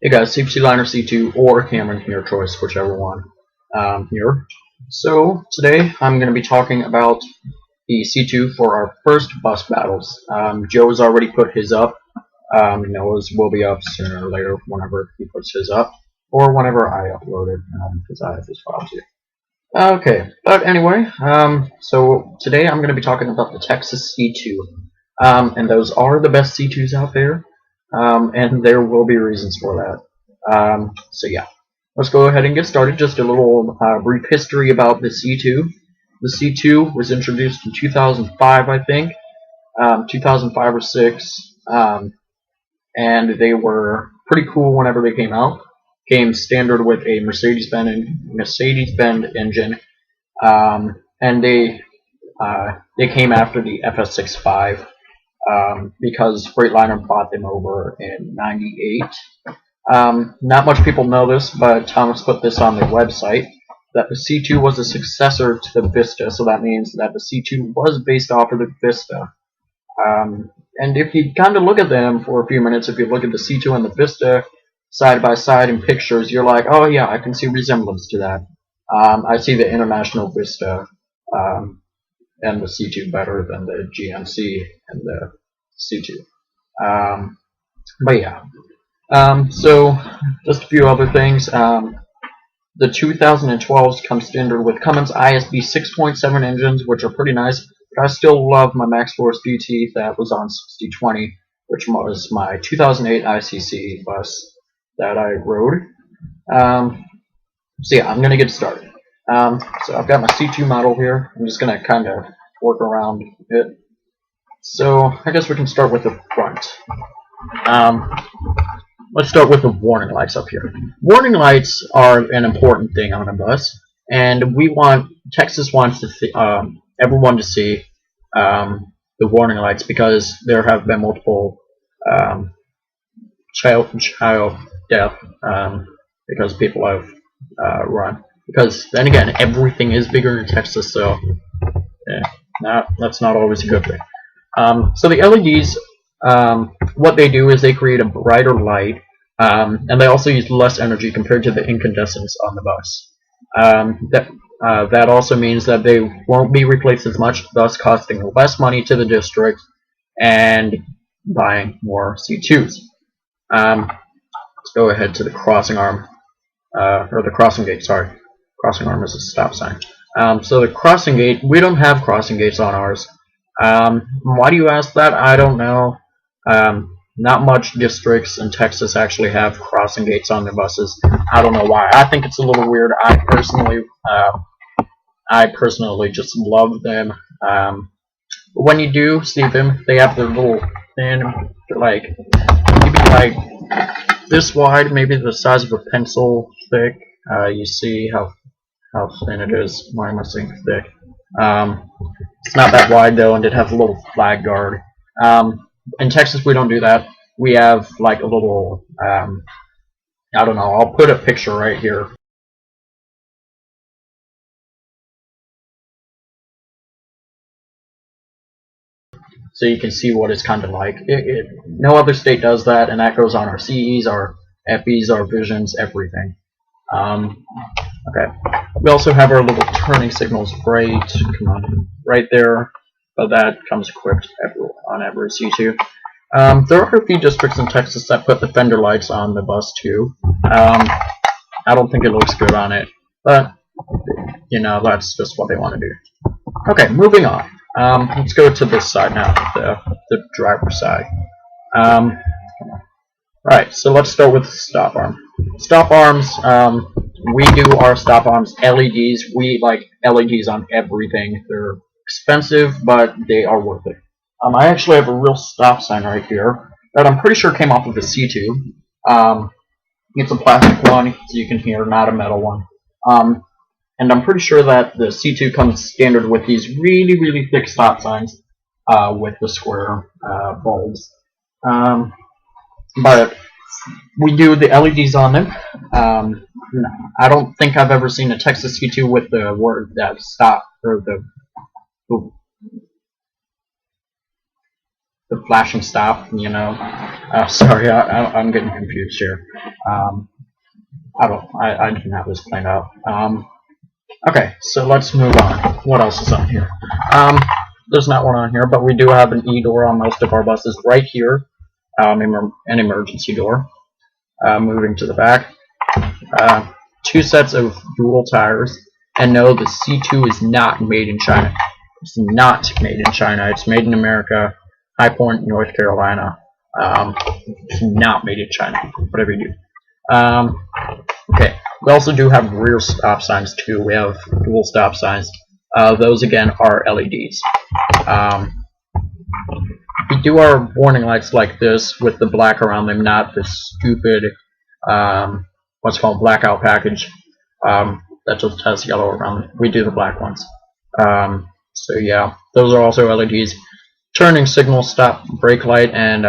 Hey guys, CPC Line or C2 or Cameron, your choice, whichever one. Here. So today I'm going to be talking about the C2 for our first bus battles. Joe's already put his up. Noah's will be up sooner or later whenever he puts his up, or whenever I upload it, because I have his file too. Okay, but anyway, so today I'm going to be talking about the Texas C2, and those are the best C2s out there. And there will be reasons for that. So yeah, let's go ahead and get started. Just a little brief history about the C2. The C2 was introduced in 2005, I think, 2005 or 6, and they were pretty cool whenever they came out. Came standard with a Mercedes-Benz engine, and they came after the FS65. Because Freightliner bought them over in '98. Not much people know this, but Thomas put this on their website, that the C2 was a successor to the Vista, so that means that the C2 was based off of the Vista. And if you kind of look at them for a few minutes, if you look at the C2 and the Vista side by side in pictures, you're like, oh yeah, I can see resemblance to that. I see the International Vista and the C2 better than the GMC and the C2. But yeah. So just a few other things. The 2012s come standard with Cummins ISB 6.7 engines, which are pretty nice. But I still love my Max Force GT that was on 6020, which was my 2008 ICC bus that I rode. So yeah, I'm gonna get started. So I've got my C2 model here. I'm just gonna kind of work around it. So I guess we can start with the front. Let's start with the warning lights up here. Warning lights are an important thing on a bus, and Texas wants to see, everyone to see the warning lights, because there have been multiple child death because people have run. Because then again, everything is bigger in Texas, so yeah, that's not always a good thing. So the LEDs, what they do is they create a brighter light, and they also use less energy compared to the incandescents on the bus. That also means that they won't be replaced as much, thus costing less money to the district and buying more C2s. Let's go ahead to the crossing arm, or the crossing gate, sorry. Crossing arm is a stop sign. So the crossing gate, we don't have crossing gates on ours. Why do you ask that? I don't know. Not much districts in Texas actually have crossing gates on their buses. I don't know why. I think it's a little weird. I personally just love them. When you do see them, they have the little thin, like maybe like this wide, maybe the size of a pencil thick. You see how thin it is. Why am I saying thick? It's not that wide though, and it has a little flag guard. In Texas, we don't do that. We have like a little, I don't know, I'll put a picture right here. So you can see what it's kind of like. No other state does that, and that goes on our CEs, our FEs, our Visions, everything. Okay. We also have our little turning signals right there, but that comes equipped on every C2. There are a few districts in Texas that put the fender lights on the bus too. I don't think it looks good on it, but you know, that's just what they want to do. Okay, moving on. Let's go to this side now, the driver's side. Right, so let's start with the stop arm. Stop arms, we do our stop arms LEDs. We like LEDs on everything. They're expensive, but they are worth it. I actually have a real stop sign right here that I'm pretty sure came off of the C2. It's a plastic one, so you can hear, not a metal one. And I'm pretty sure that the C2 comes standard with these really, really thick stop signs with the square bulbs. But we do the LEDs on them. I don't think I've ever seen a Texas C2 with the word that stop, or the the flashing stop. Sorry, I'm getting confused here. I didn't have this planned out. Okay, so let's move on. What else is on here? There's not one on here, but we do have an E-door on most of our buses right here. An emergency door. Moving to the back. 2 sets of dual tires. And no, the C2 is not made in China. It's not made in China. It's made in America, High Point, North Carolina. It's not made in China. Whatever you do. Okay. We also do have rear stop signs too. We have dual stop signs. Those again are LEDs. We do our warning lights like this with the black around them, not the stupid what's called blackout package that just has yellow around them. We do the black ones. So yeah, those are also LEDs. Turning signal, stop, brake light, and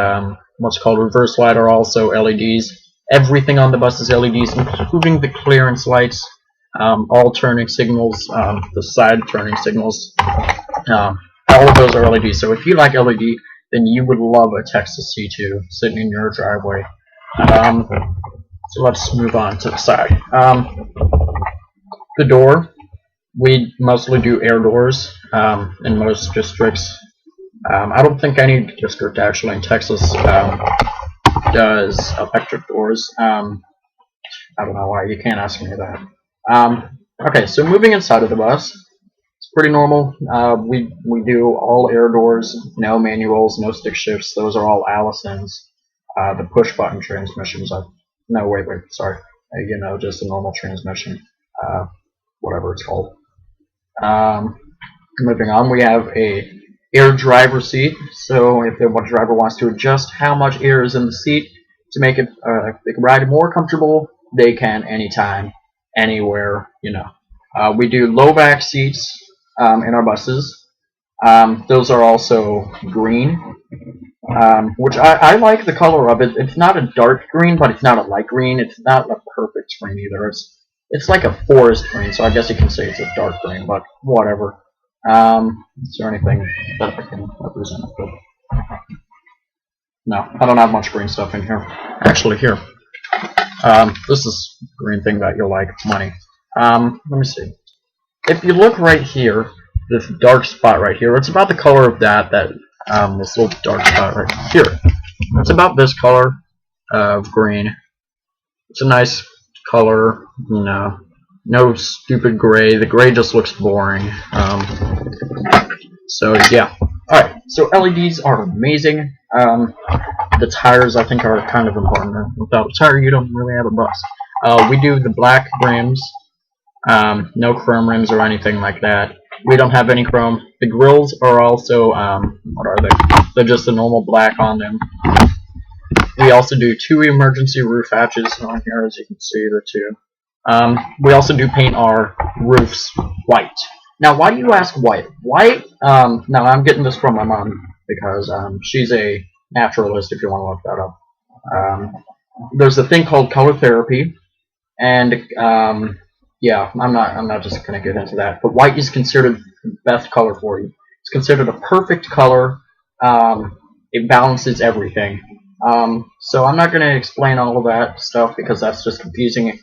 what's called reverse light are also LEDs. Everything on the bus is LEDs, including the clearance lights, all turning signals, the side turning signals. All of those are LEDs. So if you like LED, then you would love a Texas C2 sitting in your driveway. So let's move on to the side. The door, we mostly do air doors in most districts. I don't think any district actually in Texas does electric doors. I don't know why, you can't ask me that. Okay, so moving inside of the bus, it's pretty normal. We do all air doors, no manuals, no stick shifts. Those are all Allisons. The push button transmissions are sorry. Just a normal transmission, whatever it's called. Moving on, we have a air driver seat. So if the driver wants to adjust how much air is in the seat to make it they can ride more comfortable, they can anytime, anywhere. We do low back seats in our buses. Those are also green, which I like the color of it. It's not a dark green, but it's not a light green. It's not a perfect green either. It's like a forest green, so I guess you can say it's a dark green, but whatever. Is there anything that I can represent it with? No, I don't have much green stuff in here. Actually, here. This is the green thing that you'll like, money. Let me see. If you look right here, this dark spot right here, it's about the color of that this little dark spot right here. It's about this color of green. It's a nice color, no stupid gray. The gray just looks boring. So yeah. Alright, so LEDs are amazing. The tires, I think, are kind of important. Without a tire, you don't really have a bus. We do the black rims. No chrome rims or anything like that. We don't have any chrome. The grills are also, what are they? They're just the normal black on them. We also do 2 emergency roof hatches on here, as you can see, the 2. We also do paint our roofs white. Now, why do you ask white? White, now I'm getting this from my mom, because she's a naturalist, if you want to look that up. There's a thing called color therapy, and yeah, I'm not just gonna get into that. But white is considered the best color for you. It's considered a perfect color. It balances everything. So I'm not gonna explain all of that stuff because that's just confusing.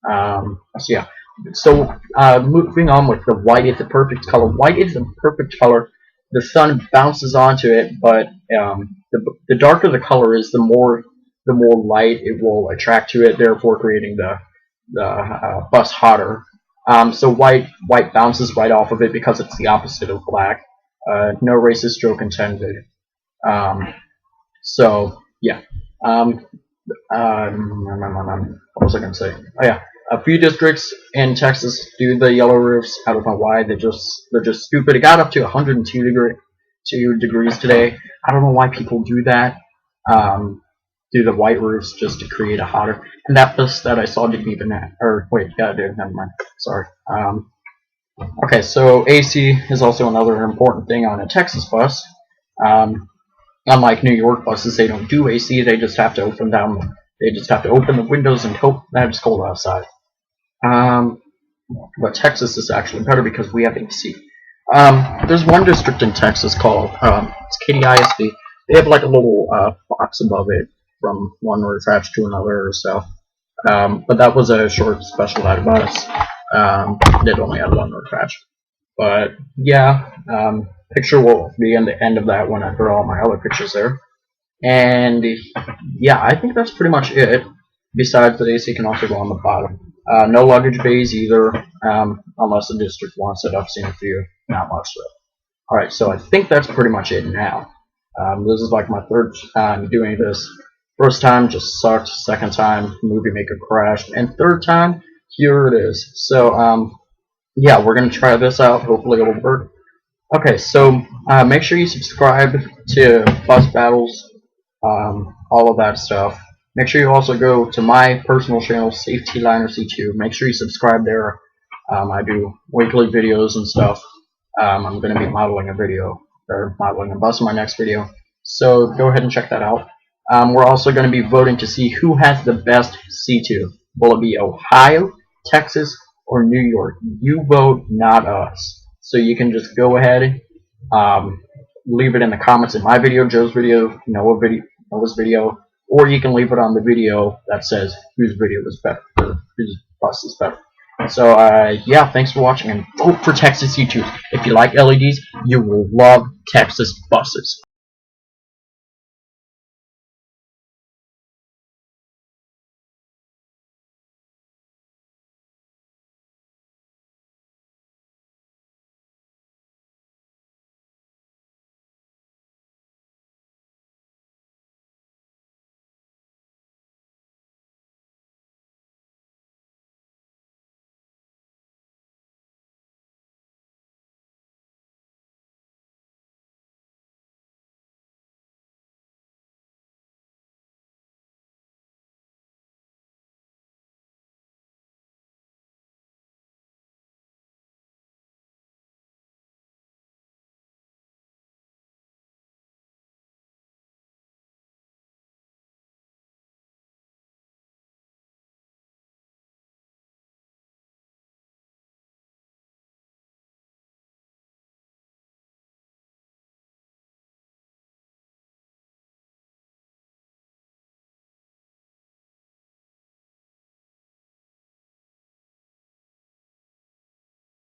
So yeah. So moving on with the white is the perfect color. White is the perfect color. The sun bounces onto it, but the darker the color is, the more light it will attract to it, therefore creating the bus hotter. So white bounces right off of it because it's the opposite of black. No racist joke intended. So yeah. What was I gonna say? Oh yeah. A few districts in Texas do the yellow roofs. I don't know why. They're just stupid. It got up to 102 degrees today. I don't know why people do that. Do the white roofs just to create a hotter. And that bus that I saw didn't even have. Or wait, yeah, it did. Never mind. Sorry. Okay, so AC is also another important thing on a Texas bus. Unlike New York buses, they don't do AC. They just have to open the windows and hope that it's cold outside. But Texas is actually better because we have AC. There's one district in Texas called it's Katy ISD. they have like a little box above it from one refratch to another or so. But that was a short special ed bus. Did only have one refratch. But yeah, picture will be in the end of that when I put all my other pictures there. And yeah, I think that's pretty much it. Besides the AC can also go on the bottom. No luggage bays either, unless the district wants it. I've seen a few, not much though. Alright, so I think that's pretty much it now. This is like my third time doing this. First time just sucked, second time movie maker crashed, and third time, here it is. So yeah, we're gonna try this out. Hopefully it'll work. Okay, so make sure you subscribe to Bus Battles, all of that stuff. Make sure you also go to my personal channel, Safety Liner C2. Make sure you subscribe there. I do weekly videos and stuff. I'm going to be modeling a video, or modeling a bus in my next video. So go ahead and check that out. We're also going to be voting to see who has the best C2. Will it be Ohio, Texas, or New York? You vote, not us. So you can just go ahead, leave it in the comments in my video, Joe's video, Noah's video, or you can leave it on the video that says whose video is better, or whose bus is better. So yeah, thanks for watching, and vote for Texas C2. If you like LEDs, you will love Texas buses.